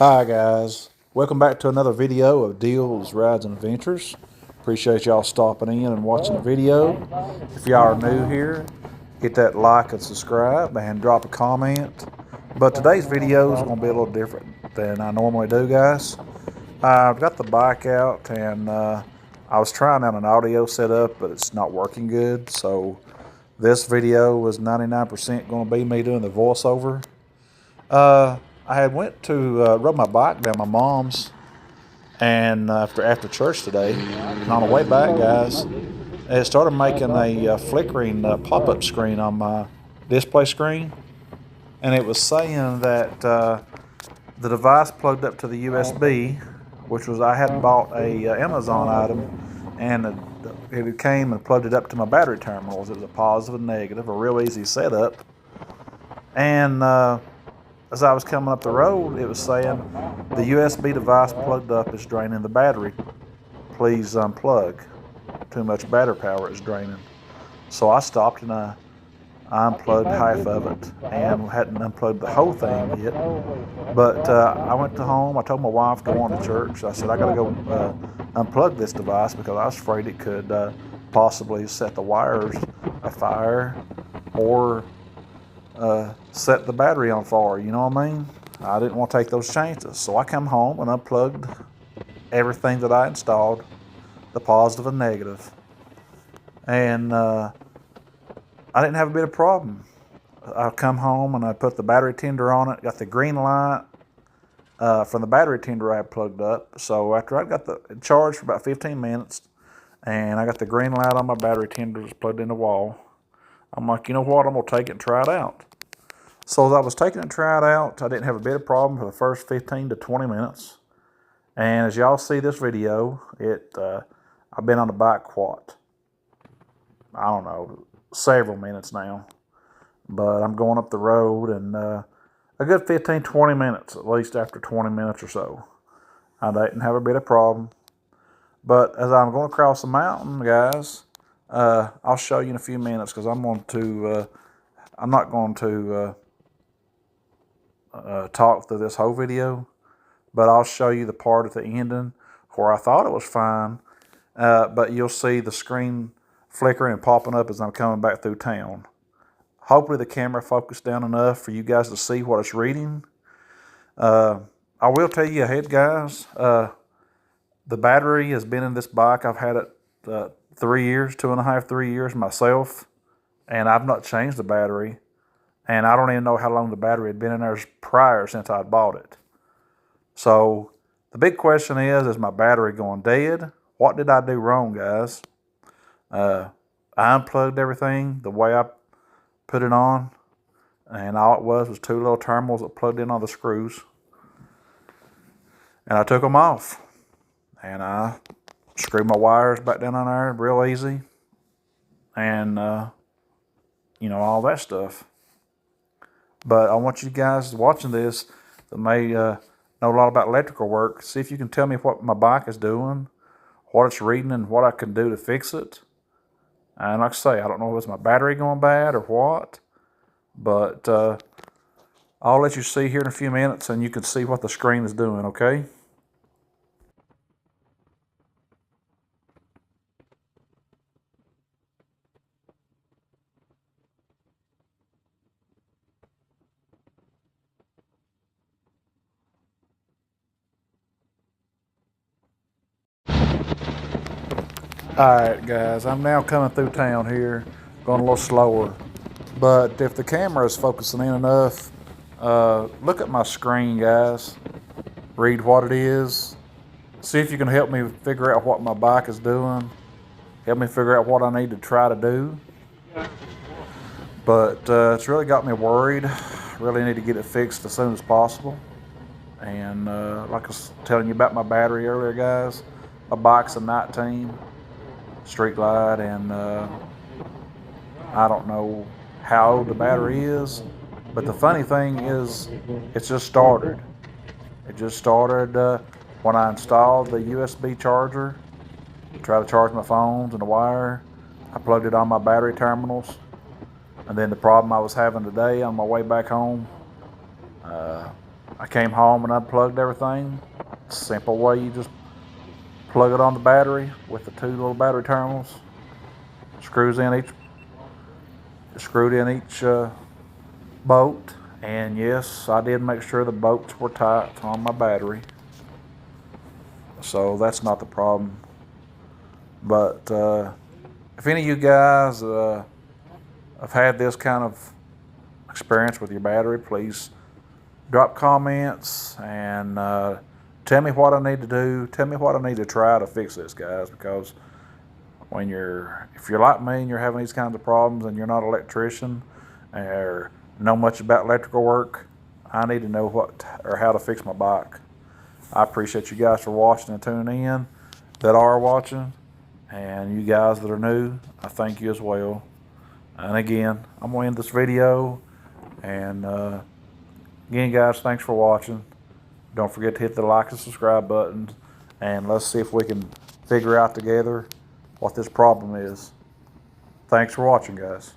Hi guys, welcome back to another video of Deals, Rides, and Adventures. Appreciate y'all stopping in and watching the video. If y'all are new here, hit that like and subscribe and drop a comment. But today's video is going to be a little different than I normally do, guys. I've got the bike out and I was trying out an audio setup, but it's not working good. So this video was 99% going to be me doing the voiceover. I had went to rub my bike down my mom's, and after church today, and on the way back, guys, it started making a flickering pop-up screen on my display screen, and it was saying that the device plugged up to the USB, which was I had bought a Amazon item, and it came and plugged it up to my battery terminals. It was a positive and negative, a real easy setup, and as I was coming up the road, it was saying the USB device plugged up is draining the battery. Please unplug. Too much battery power is draining. So I stopped and I unplugged half of it and hadn't unplugged the whole thing yet. But I went to home. I told my wife going to church. I said I got to go unplug this device because I was afraid it could possibly set the wires afire or set the battery on fire, you know what I mean? I didn't want to take those chances. So I come home and unplugged everything that I installed, the positive and negative. And I didn't have a bit of problem. I come home and I put the battery tender on it, got the green light from the battery tender I had plugged up. So after I got the charged for about 15 minutes and I got the green light on my battery tender plugged in the wall, I'm like, you know what, I'm going to take it and try it out. So as I was taking it and trying it out, I didn't have a bit of problem for the first 15 to 20 minutes. And as y'all see this video, I've been on the bike what? I don't know, several minutes now. But I'm going up the road and a good 15, 20 minutes, at least after 20 minutes or so. I didn't have a bit of problem. But as I'm going across the mountain, guys, I'll show you in a few minutes because I'm not going to talk through this whole video, but I'll show you the part at the ending where I thought it was fine, but you'll see the screen flickering and popping up as I'm coming back through town. Hopefully the camera focused down enough for you guys to see what it's reading. I will tell you ahead, guys, the battery has been in this bike. I've had it 3 years, 2.5, 3 years myself, and I've not changed the battery. And I don't even know how long the battery had been in there prior since I bought it. So the big question is my battery going dead? What did I do wrong, guys? I unplugged everything the way I put it on. And all it was two little terminals that plugged in on the screws. And I took them off. And I screwed my wires back down on there real easy. And, all that stuff. But I want you guys watching this that may know a lot about electrical work. See if you can tell me what my bike is doing, what it's reading, and what I can do to fix it. And like I say, I don't know if it's my battery going bad or what. But I'll let you see here in a few minutes and you can see what the screen is doing, okay? Alright guys, I'm now coming through town here, going a little slower. But if the camera is focusing in enough, look at my screen, guys. Read what it is. See if you can help me figure out what my bike is doing. Help me figure out what I need to try to do. But it's really got me worried. Really need to get it fixed as soon as possible. And like I was telling you about my battery earlier, guys, my bike's a 19 street light, and I don't know how old the battery is, but the funny thing is it's just started. It just started when I installed the USB charger to try to charge my phones and the wire. I plugged it on my battery terminals, and then the problem I was having today on my way back home, I came home and unplugged everything. Simple way, you just plug it on the battery with the 2 little battery terminals. Screwed in each bolt. And yes, I did make sure the bolts were tight on my battery, so that's not the problem. But if any of you guys have had this kind of experience with your battery, please drop comments and tell me what I need to do. Tell me what I need to try to fix this, guys, because if you're like me and you're having these kinds of problems and you're not an electrician or know much about electrical work, I need to know what or how to fix my bike. I appreciate you guys for watching and tuning in, that are watching, and you guys that are new, I thank you as well. And again, I'm going to end this video, and again, guys, thanks for watching. Don't forget to hit the like and subscribe buttons, and let's see if we can figure out together what this problem is. Thanks for watching, guys.